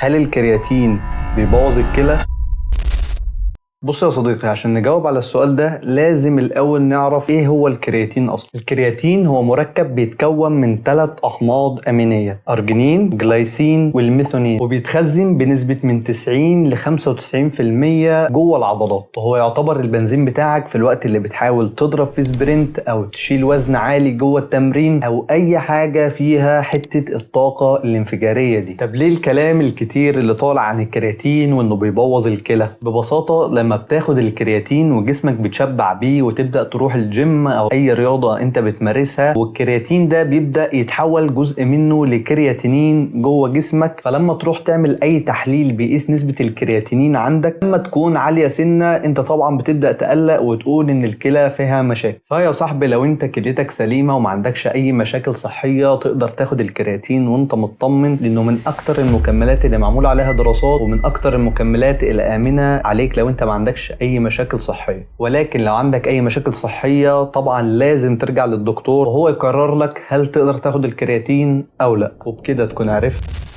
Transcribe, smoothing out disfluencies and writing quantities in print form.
هل الكرياتين بيبوظ الكلى؟ بص يا صديقي، عشان نجاوب على السؤال ده لازم الأول نعرف إيه هو الكرياتين أصلا. الكرياتين هو مركب بيتكون من 3 أحماض أمينية: أرجينين، جلايسين، والميثيونين، وبيتخزن بنسبة من 90 ل 95% جوه العضلات، وهو يعتبر البنزين بتاعك في الوقت اللي بتحاول تضرب في سبرنت أو تشيل وزن عالي جوه التمرين أو أي حاجة فيها حتة الطاقة الانفجارية دي. طب ليه الكلام الكتير اللي طالع عن الكرياتين وإنه بيبوظ الكلى؟ ببساطة لما بتاخد الكرياتين وجسمك بتشبع بيه وتبدأ تروح الجيم او اي رياضة انت بتمارسها، والكرياتين ده بيبدأ يتحول جزء منه لكرياتينين جوه جسمك، فلما تروح تعمل اي تحليل بيقيس نسبة الكرياتينين عندك لما تكون عالية سنة، انت طبعا بتبدأ تقلق وتقول ان الكلى فيها مشاكل. فيا صاحبي، لو انت كليتك سليمة وما عندكش اي مشاكل صحية تقدر تاخد الكرياتين وانت مطمن، لانه من اكتر المكملات اللي معمول عليها دراسات ومن اكتر المكملات الآمنة عليك لو انت ما عندكش اي مشاكل صحية. ولكن لو عندك اي مشاكل صحية طبعا لازم ترجع للدكتور وهو يقرر لك هل تقدر تاخد الكرياتين او لا، وبكده تكون عرفت